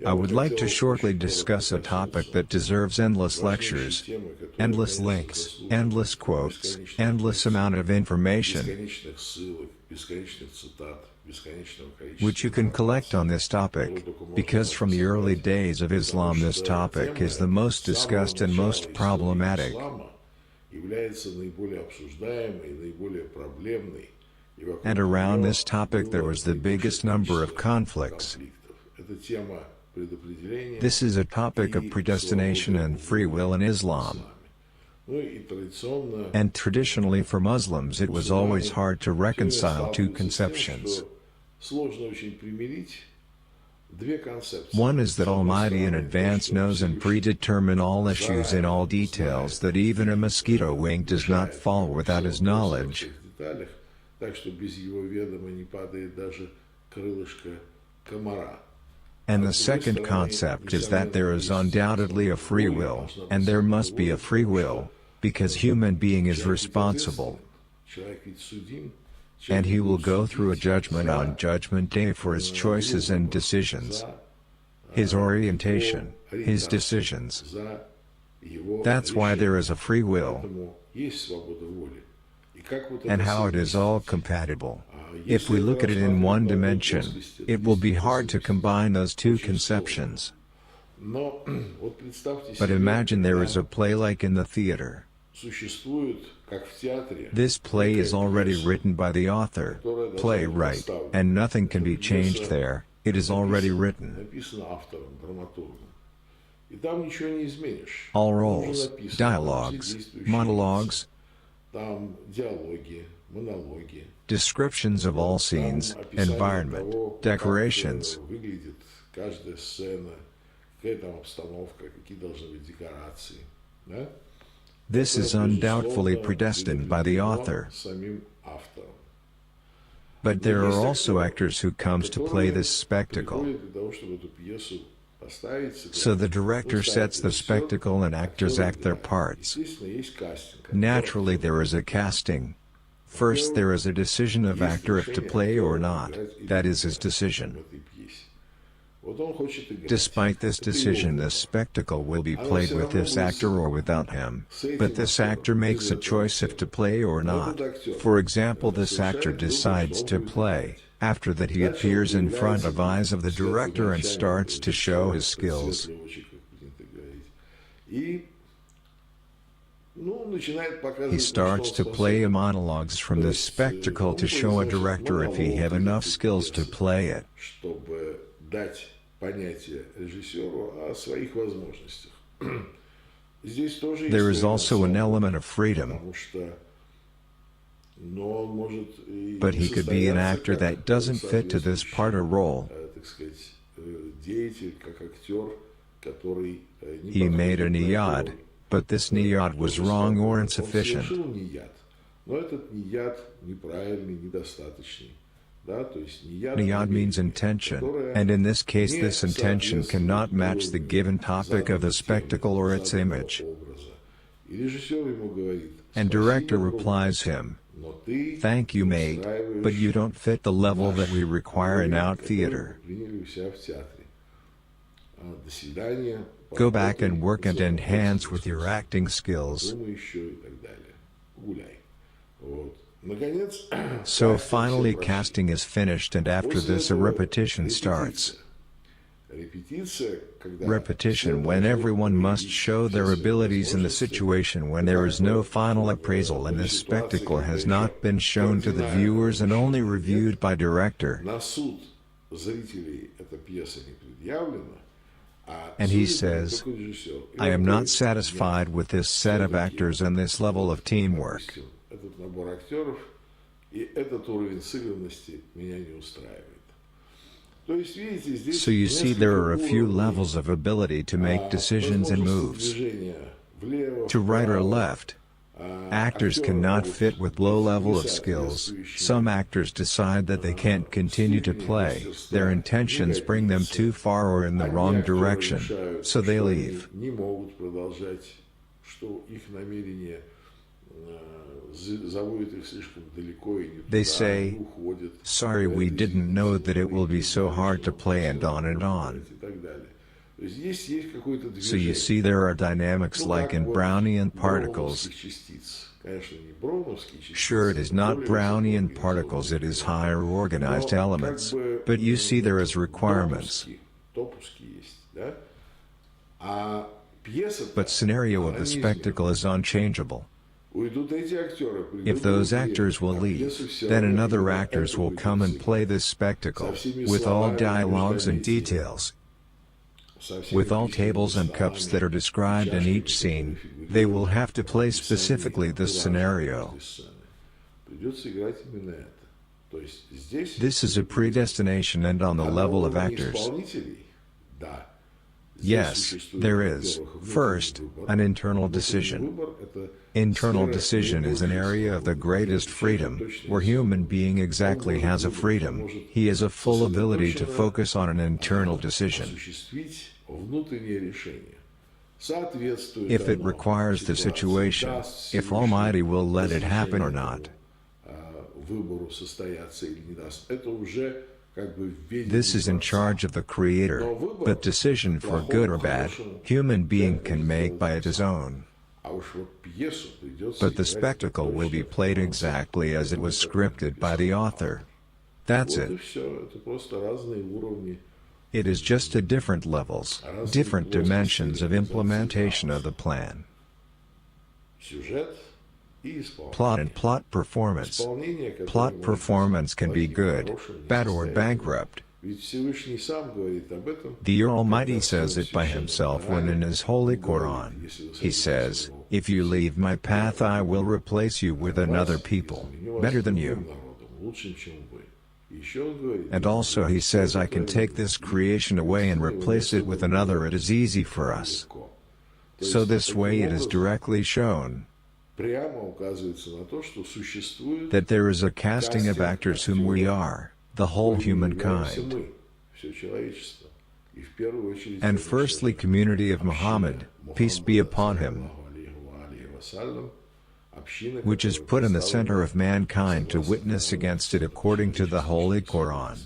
I would like to shortly discuss a topic that deserves endless lectures, endless links, endless quotes, endless amount of information, which you can collect on this topic, because from the early days of Islam this topic is the most discussed and most problematic. And around this topic there was the biggest number of conflicts. This is a topic of predestination and free will in Islam. And traditionally for Muslims it was always hard to reconcile two conceptions. One is that Almighty in advance knows and predetermine all issues in all details, that even a mosquito wing does not fall without His knowledge. And the second concept is that there is undoubtedly a free will, and there must be a free will, because human being is responsible. And he will go through a judgment on Judgment Day for his choices and decisions, his orientation, his decisions. That's why there is a free will. And how it is all compatible. If we look at it in one dimension, it will be hard to combine those two conceptions. But imagine there is a play like in the theater. This play is already written by the author, playwright, and nothing can be changed there, it is already written. All roles, dialogues, monologues, descriptions of all scenes, environment, decorations. This is undoubtedly predestined by the author. But there are also actors who comes to play this spectacle. So the director sets the spectacle and actors act their parts. Naturally there is a casting. First there is a decision of actor if to play or not, that is his decision. Despite this decision the spectacle will be played with this actor or without him, but this actor makes a choice if to play or not. For example, this actor decides to play. After that he appears in front of eyes of the director and starts to show his skills. He starts to play monologues from this spectacle to show a director if he have enough skills to play it. There is also an element of freedom. But he could be an actor that doesn't fit to this part or role. He made a niyad, but this niyad was wrong or insufficient. Niyad means intention, and in this case this intention cannot match the given topic of the spectacle or its image. And director replies him, "Thank you mate, but you don't fit the level that we require in our theater. Go back and work and enhance with your acting skills." So finally casting is finished, and after this a repetition starts. Repetition when everyone must show their abilities in the situation when there is no final appraisal and this spectacle has not been shown to the viewers and only reviewed by director. And he says, "I am not satisfied with this set of actors and this level of teamwork. So you see there are a few levels of ability to make decisions and moves. To right or left. Actors cannot fit with low level of skills. Some actors decide that they can't continue to play, their intentions bring them too far or in the wrong direction, so they leave. They say, "Sorry, we didn't know that it will be so hard to play," and on and on. So you see there are dynamics like in Brownian particles. Sure, it is not Brownian particles, it is higher organized elements, but you see there is requirements. But scenario of the spectacle is unchangeable. If those actors will leave, then another actors will come and play this spectacle, with all dialogues and details, with all tables and cups that are described in each scene. They will have to play specifically this scenario. This is a predestination and on the level of actors. Yes, there is, first, an internal decision. Internal decision is an area of the greatest freedom, where human being exactly has a freedom. He has a full ability to focus on an internal decision. If it requires the situation, if Almighty will let it happen or not. This is in charge of the Creator, but decision for good or bad, human being can make by his own. But the spectacle will be played exactly as it was scripted by the author. That's it. It is just at different levels, different dimensions of implementation of the plan. Plot and plot performance. Plot performance can be good, bad or bankrupt. The Almighty says it by himself when in his Holy Quran. He says, "If you leave my path, I will replace you with another people, better than you." And also he says, "I can take this creation away and replace it with another. It is easy for us." So this way it is directly shown that there is a casting of actors whom we are, the whole humankind. And firstly, community of Muhammad, peace be upon him, which is put in the center of mankind to witness against it according to the Holy Quran.